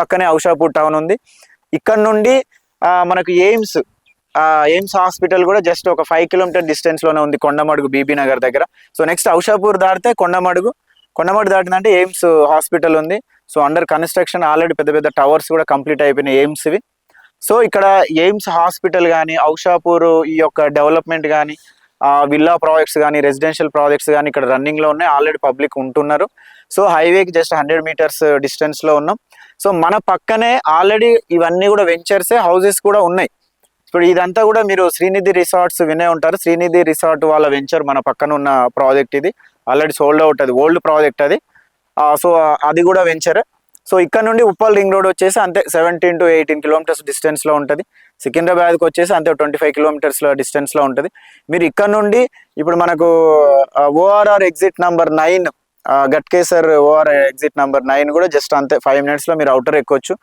పక్కనే ఔషాపూర్ టౌన్ ఉంది. ఇక్కడ నుండి మనకు ఎయిమ్స్ హాస్పిటల్ కూడా జస్ట్ ఒక 5 కిలోమీటర్ డిస్టెన్స్లోనే ఉంది, కొండమడుగు బీబీ నగర్ దగ్గర. సో నెక్స్ట్ ఔషాపూర్ దాటితే కొండమడుగు దాటిందంటే ఎయిమ్స్ హాస్పిటల్ ఉంది. సో అండర్ కన్స్ట్రక్షన్ ఆల్రెడీ పెద్ద పెద్ద టవర్స్ కూడా కంప్లీట్ అయిపోయినాయి ఎయిమ్స్వి. సో ఇక్కడ ఎయిమ్స్ హాస్పిటల్ కానీ, ఔషాపూర్ ఈ యొక్క డెవలప్మెంట్ కానీ, విల్లా ప్రాజెక్ట్స్ కానీ, రెసిడెన్షియల్ ప్రాజెక్ట్స్ కానీ ఇక్కడ రన్నింగ్లో ఉన్నాయి. ఆల్రెడీ పబ్లిక్ ఉంటున్నారు. సో హైవేకి జస్ట్ 100 మీటర్స్ డిస్టెన్స్లో ఉన్నాం. సో మన పక్కనే ఆల్రెడీ ఇవన్నీ కూడా వెంచర్సే, హౌసెస్ కూడా ఉన్నాయి. ఇప్పుడు ఇదంతా కూడా మీరు శ్రీనిధి రిసార్ట్స్ వినే ఉంటారు. శ్రీనిధి రిసార్ట్ వాళ్ళ వెంచర్ మన పక్కన ఉన్న ప్రాజెక్ట్ ఇది. ఆల్రెడీ సోల్డ్ అవుట్, అది ఓల్డ్ ప్రాజెక్ట్ అది. సో అది కూడా వెంచర్. సో ఇక్కడ నుండి ఉప్పల్ రింగ్ రోడ్ వచ్చేసి అంతే 17 to 18 కిలోమీటర్స్ డిస్టెన్స్లో ఉంటుంది. సికింద్రాబాద్కి వచ్చేసి అంతే 25 కిలోమీటర్స్ డిస్టెన్స్లో ఉంటుంది. మీరు ఇక్కడ నుండి ఇప్పుడు మనకు ORR exit number 9, Ghatkesar OR exit number 9 కూడా జస్ట్ అంతే 5 minutesలో మీరు అవుటర్ ఎక్కొచ్చు.